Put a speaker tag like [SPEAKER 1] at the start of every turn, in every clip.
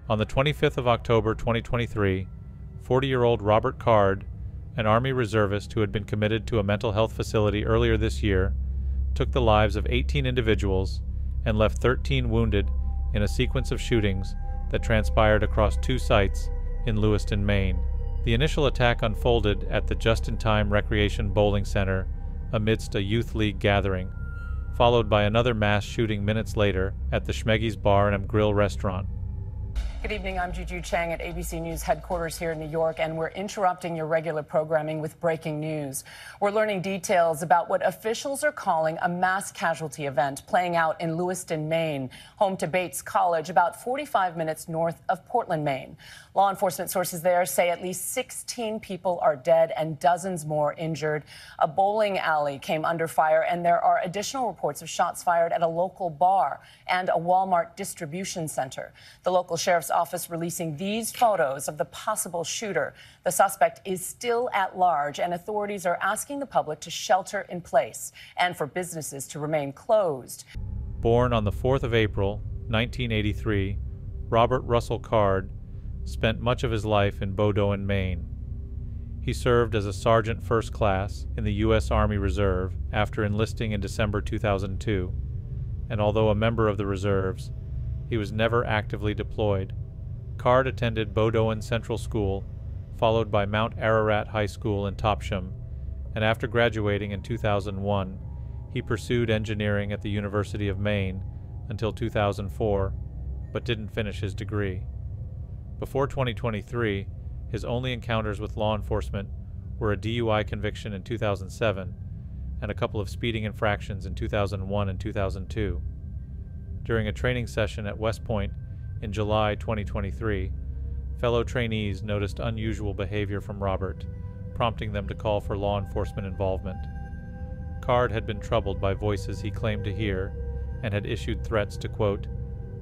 [SPEAKER 1] On the 25th of October 2023, 40-year-old Robert Card, an Army reservist who had been committed to a mental health facility earlier this year, took the lives of 18 individuals and left 13 wounded in a sequence of shootings that transpired across 2 sites in Lewiston, Maine. The initial attack unfolded at the Just-in-Time Recreation Bowling Center amidst a youth league gathering, followed by another mass shooting minutes later at the Schemengees Bar Grille Restaurant.
[SPEAKER 2] Good evening, I'm Juju Chang at ABC News headquarters here in New York, and we're interrupting your regular programming with breaking news. We're learning details about what officials are calling a mass casualty event playing out in Lewiston, Maine, home to Bates College, about 45 minutes north of Portland, Maine. Law enforcement sources there say at least 16 people are dead and dozens more injured. A bowling alley came under fire, and there are additional reports of shots fired at a local bar and a Walmart distribution center. The local sheriff's office releasing these photos of the possible shooter. The suspect is still at large, and authorities are asking the public to shelter in place and for businesses to remain closed.
[SPEAKER 1] Born on the 4th of April, 1983, Robert Russell Card spent much of his life in Bowdoin, Maine. He served as a sergeant first class in the U.S. Army Reserve after enlisting in December 2002, and although a member of the reserves, he was never actively deployed. Card attended Bowdoin Central School, followed by Mount Ararat High School in Topsham, and after graduating in 2001, he pursued engineering at the University of Maine until 2004, but didn't finish his degree. Before 2023, his only encounters with law enforcement were a DUI conviction in 2007 and a couple of speeding infractions in 2001 and 2002. During a training session at West Point in July 2023, fellow trainees noticed unusual behavior from Robert, prompting them to call for law enforcement involvement. Card had been troubled by voices he claimed to hear and had issued threats to, quote,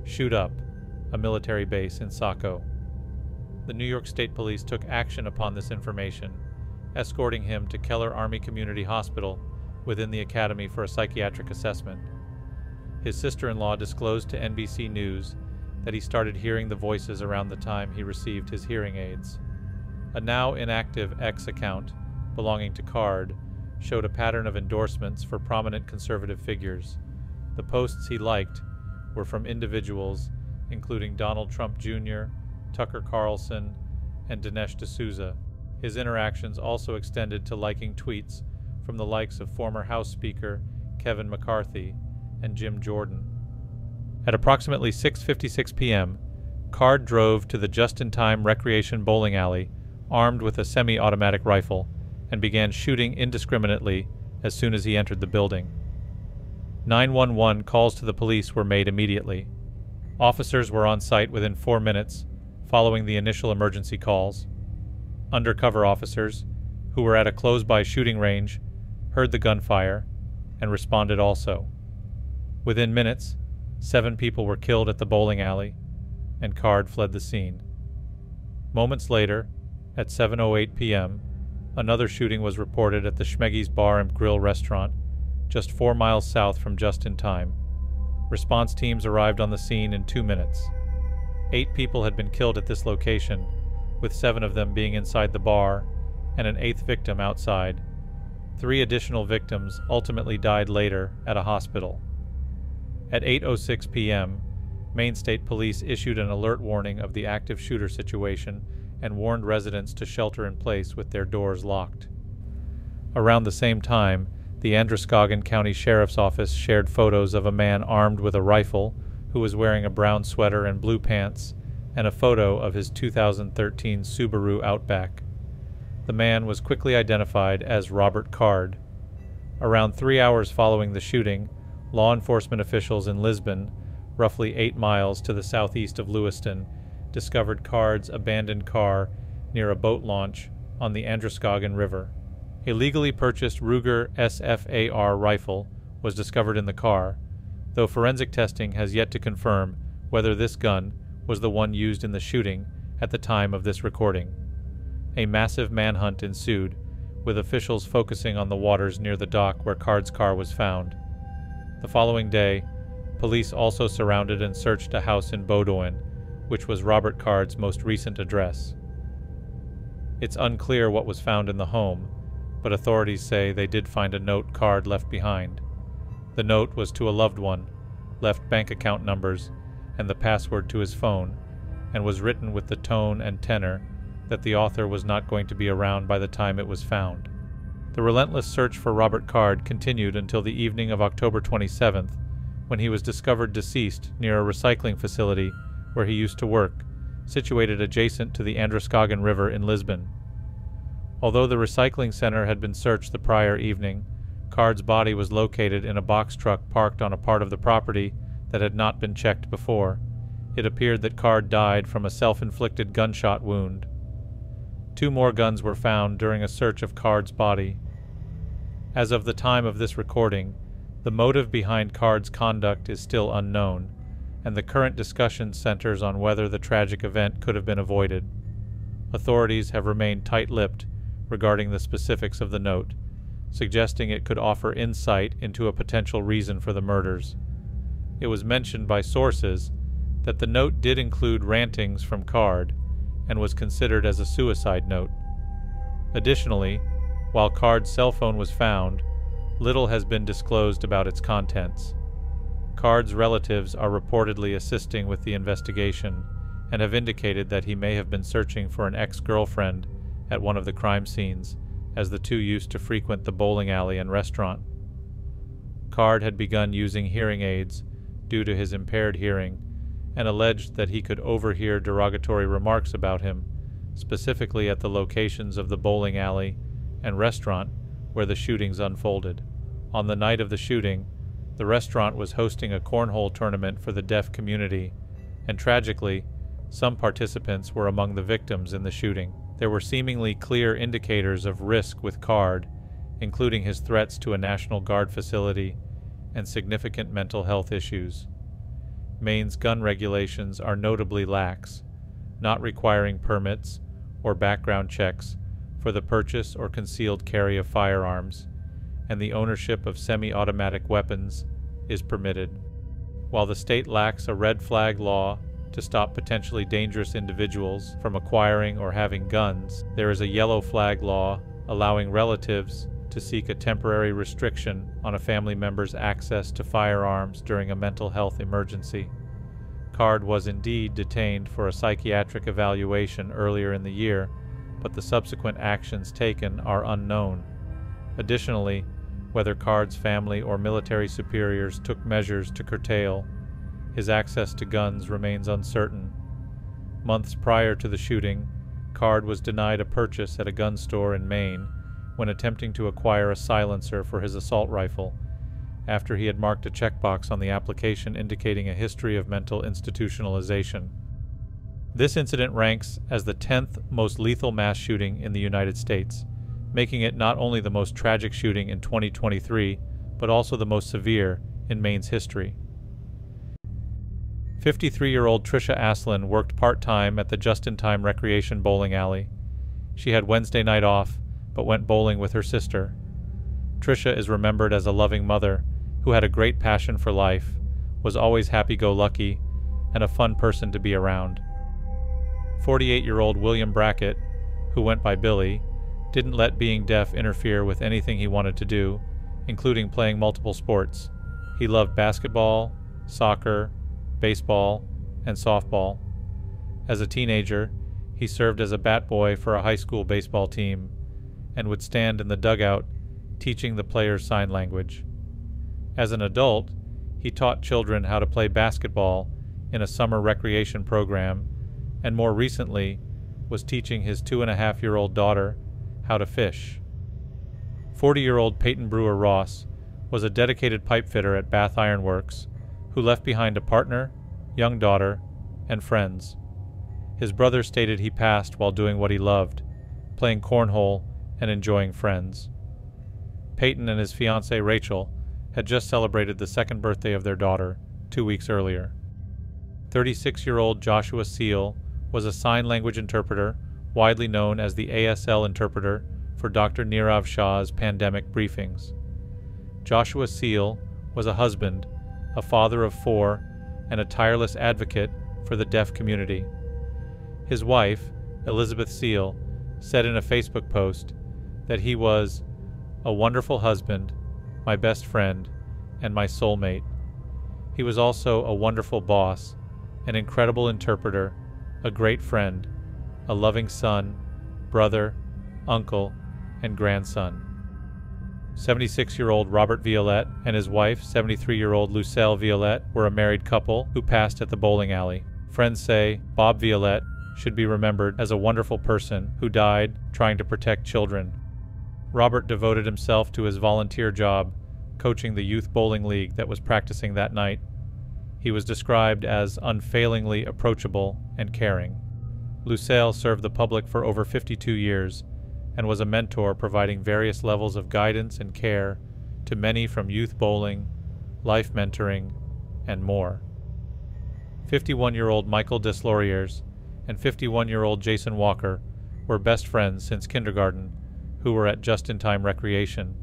[SPEAKER 1] shoot up a military base in Saco. The New York State Police took action upon this information, escorting him to Keller Army Community Hospital within the academy for a psychiatric assessment. His sister-in-law disclosed to NBC News that he started hearing the voices around the time he received his hearing aids. A now inactive X account belonging to Card showed a pattern of endorsements for prominent conservative figures. The posts he liked were from individuals including Donald Trump Jr., Tucker Carlson, and Dinesh D'Souza. His interactions also extended to liking tweets from the likes of former House Speaker Kevin McCarthy and Jim Jordan. At approximately 6:56 p.m., Card drove to the Just-in-Time Recreation Bowling Alley armed with a semi-automatic rifle and began shooting indiscriminately as soon as he entered the building. 911 calls to the police were made immediately. Officers were on site within 4 minutes following the initial emergency calls. Undercover officers, who were at a close-by shooting range, heard the gunfire and responded also. Within minutes, 7 people were killed at the bowling alley, and Card fled the scene. Moments later, at 7:08 p.m., another shooting was reported at the Schemengees Bar Grille Restaurant, just 4 miles south from Just-in-Time. Response teams arrived on the scene in 2 minutes. 8 people had been killed at this location, with 7 of them being inside the bar and an 8th victim outside. 3 additional victims ultimately died later at a hospital. At 8:06 p.m., Maine State Police issued an alert warning of the active shooter situation and warned residents to shelter in place with their doors locked. Around the same time, the Androscoggin County Sheriff's Office shared photos of a man armed with a rifle who was wearing a brown sweater and blue pants, and a photo of his 2013 Subaru Outback. The man was quickly identified as Robert Card. Around 3 hours following the shooting, law enforcement officials in Lisbon, roughly 8 miles to the southeast of Lewiston, discovered Card's abandoned car near a boat launch on the Androscoggin River. A legally purchased Ruger SFAR rifle was discovered in the car, though forensic testing has yet to confirm whether this gun was the one used in the shooting at the time of this recording. A massive manhunt ensued, with officials focusing on the waters near the dock where Card's car was found. The following day, police also surrounded and searched a house in Bowdoin, which was Robert Card's most recent address. It's unclear what was found in the home, but authorities say they did find a note Card left behind. The note was to a loved one, left bank account numbers, and the password to his phone, and was written with the tone and tenor that the author was not going to be around by the time it was found. The relentless search for Robert Card continued until the evening of October 27th, when he was discovered deceased near a recycling facility where he used to work, situated adjacent to the Androscoggin River in Lisbon. Although the recycling center had been searched the prior evening, Card's body was located in a box truck parked on a part of the property that had not been checked before. It appeared that Card died from a self-inflicted gunshot wound. 2 more guns were found during a search of Card's body. As of the time of this recording, the motive behind Card's conduct is still unknown, and the current discussion centers on whether the tragic event could have been avoided. Authorities have remained tight-lipped regarding the specifics of the note, suggesting it could offer insight into a potential reason for the murders. It was mentioned by sources that the note did include rantings from Card and was considered as a suicide note. Additionally, while Card's cell phone was found, little has been disclosed about its contents. Card's relatives are reportedly assisting with the investigation and have indicated that he may have been searching for an ex-girlfriend at one of the crime scenes, as the two used to frequent the bowling alley and restaurant. Card had begun using hearing aids due to his impaired hearing and alleged that he could overhear derogatory remarks about him, specifically at the locations of the bowling alley and restaurant where the shootings unfolded. On the night of the shooting, the restaurant was hosting a cornhole tournament for the deaf community, and tragically, some participants were among the victims in the shooting. There were seemingly clear indicators of risk with Card, including his threats to a National Guard facility and significant mental health issues. Maine's gun regulations are notably lax, not requiring permits or background checks for the purchase or concealed carry of firearms, and the ownership of semi-automatic weapons is permitted. While the state lacks a red flag law to stop potentially dangerous individuals from acquiring or having guns, there is a yellow flag law allowing relatives to seek a temporary restriction on a family member's access to firearms during a mental health emergency. Card was indeed detained for a psychiatric evaluation earlier in the year, but the subsequent actions taken are unknown. Additionally, whether Card's family or military superiors took measures to curtail his access to guns remains uncertain. Months prior to the shooting, Card was denied a purchase at a gun store in Maine when attempting to acquire a silencer for his assault rifle, after he had marked a checkbox on the application indicating a history of mental institutionalization. This incident ranks as the 10th most lethal mass shooting in the United States, making it not only the most tragic shooting in 2023, but also the most severe in Maine's history. 53-year-old Tricia Asselin worked part-time at the Just-in-Time Recreation Bowling Alley. She had Wednesday night off, but went bowling with her sister. Tricia is remembered as a loving mother who had a great passion for life, was always happy-go-lucky, and a fun person to be around. 48-year-old William Brackett, who went by Billy, didn't let being deaf interfere with anything he wanted to do, including playing multiple sports. He loved basketball, soccer, baseball, and softball. As a teenager, he served as a bat boy for a high school baseball team and would stand in the dugout teaching the players sign language. As an adult, he taught children how to play basketball in a summer recreation program, and more recently was teaching his 2.5-year-old daughter how to fish. 40-year-old Peyton Brewer-Ross was a dedicated pipe fitter at Bath Iron Works who left behind a partner, young daughter, and friends. His brother stated he passed while doing what he loved, playing cornhole and enjoying friends. Peyton and his fiancée Rachel had just celebrated the second birthday of their daughter 2 weeks earlier. 36-year-old Joshua Seal was a sign language interpreter, widely known as the ASL interpreter for Dr. Nirav Shah's pandemic briefings. Joshua Seal was a husband, a father of 4, and a tireless advocate for the deaf community. His wife, Elizabeth Seal, said in a Facebook post that he was a wonderful husband, my best friend, and my soulmate. He was also a wonderful boss, an incredible interpreter, a great friend, a loving son, brother, uncle, and grandson. 76-year-old Robert Violette and his wife, 73-year-old Lucielle Violette, were a married couple who passed at the bowling alley. Friends say Bob Violette should be remembered as a wonderful person who died trying to protect children. Robert devoted himself to his volunteer job, coaching the youth bowling league that was practicing that night. He was described as unfailingly approachable and caring. Lucielle served the public for over 52 years and was a mentor, providing various levels of guidance and care to many from youth bowling, life mentoring, and more. 51-year-old Michael Deslauriers and 51-year-old Jason Walker were best friends since kindergarten, who were at just-in-time recreation.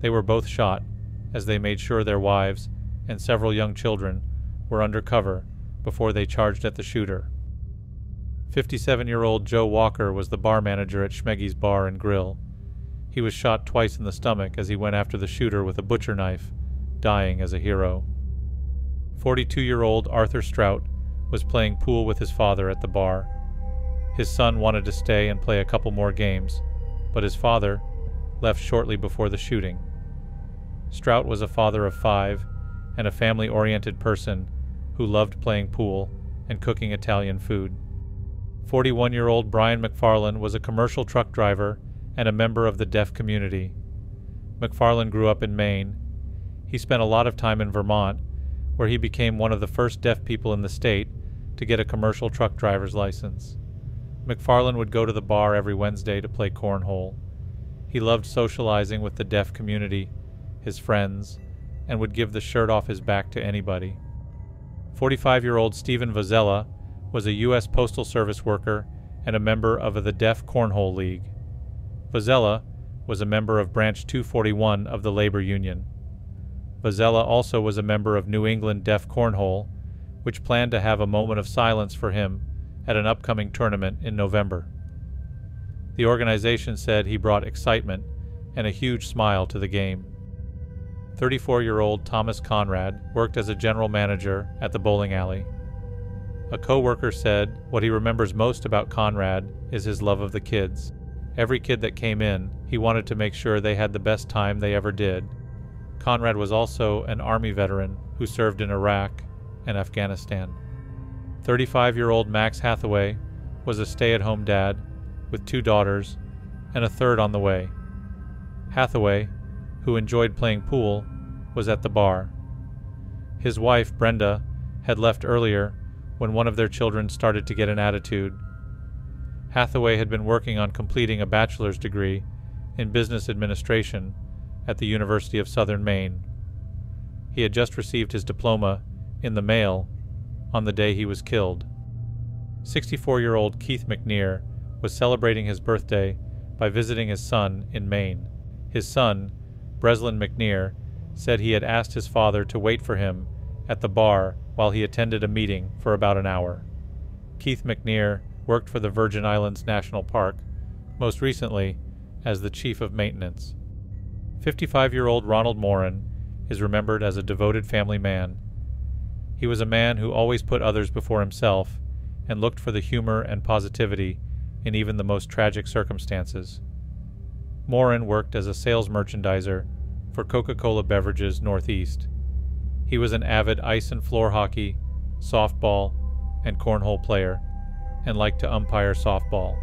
[SPEAKER 1] They were both shot as they made sure their wives and several young children were under cover before they charged at the shooter. 57-year-old Joe Walker was the bar manager at Schemengees Bar and Grill. He was shot twice in the stomach as he went after the shooter with a butcher knife, dying as a hero. 42-year-old Arthur Strout was playing pool with his father at the bar. His son wanted to stay and play a couple more games, but his father left shortly before the shooting. Strout was a father of 5 and a family-oriented person who loved playing pool and cooking Italian food. 41-year-old Bryan McFarlane was a commercial truck driver and a member of the deaf community. McFarlane grew up in Maine. He spent a lot of time in Vermont, where he became one of the first deaf people in the state to get a commercial truck driver's license. McFarlane would go to the bar every Wednesday to play cornhole. He loved socializing with the deaf community, his friends, and would give the shirt off his back to anybody. 45-year-old Stephen Vozzella was a U.S. Postal Service worker and a member of the Deaf Cornhole League. Vozzella was a member of Branch 241 of the labor union. Vozzella also was a member of New England Deaf Cornhole, which planned to have a moment of silence for him at an upcoming tournament in November. The organization said he brought excitement and a huge smile to the game. 34-year-old Thomas Conrad worked as a general manager at the bowling alley. A co-worker said what he remembers most about Conrad is his love of the kids. Every kid that came in, he wanted to make sure they had the best time they ever did. Conrad was also an Army veteran who served in Iraq and Afghanistan. 35-year-old Maxx Hathaway was a stay-at-home dad with 2 daughters and a third on the way. Hathaway, who enjoyed playing pool, was at the bar. His wife, Brenda, had left earlier when one of their children started to get an attitude. Hathaway had been working on completing a bachelor's degree in business administration at the University of Southern Maine. He had just received his diploma in the mail on the day he was killed. 64-year-old Keith Macneir was celebrating his birthday by visiting his son in Maine. His son, Breslin Macneir, said he had asked his father to wait for him at the bar while he attended a meeting for about an hour. Keith Macneir worked for the Virgin Islands National Park, most recently as the chief of maintenance. 55-year-old Ronald Morin is remembered as a devoted family man. He was a man who always put others before himself and looked for the humor and positivity in even the most tragic circumstances. Morin worked as a sales merchandiser for Coca-Cola Beverages Northeast. He was an avid ice and floor hockey, softball, and cornhole player, and liked to umpire softball.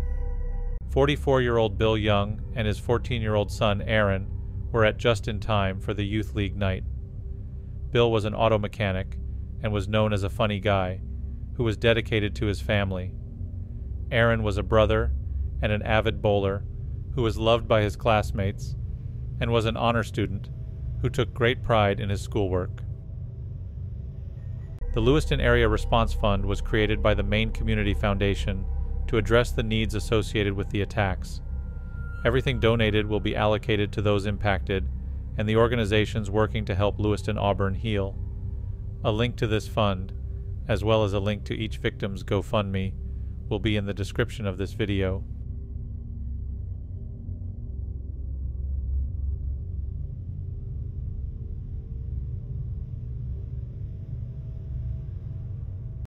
[SPEAKER 1] 44-year-old Bill Young and his 14-year-old son Aaron were at just in time for the Youth League night. Bill was an auto mechanic and was known as a funny guy who was dedicated to his family. Aaron was a brother and an avid bowler who was loved by his classmates and was an honor student who took great pride in his schoolwork. The Lewiston Area Response Fund was created by the Maine Community Foundation to address the needs associated with the attacks. Everything donated will be allocated to those impacted and the organizations working to help Lewiston Auburn heal. A link to this fund, as well as a link to each victim's GoFundMe, will be in the description of this video.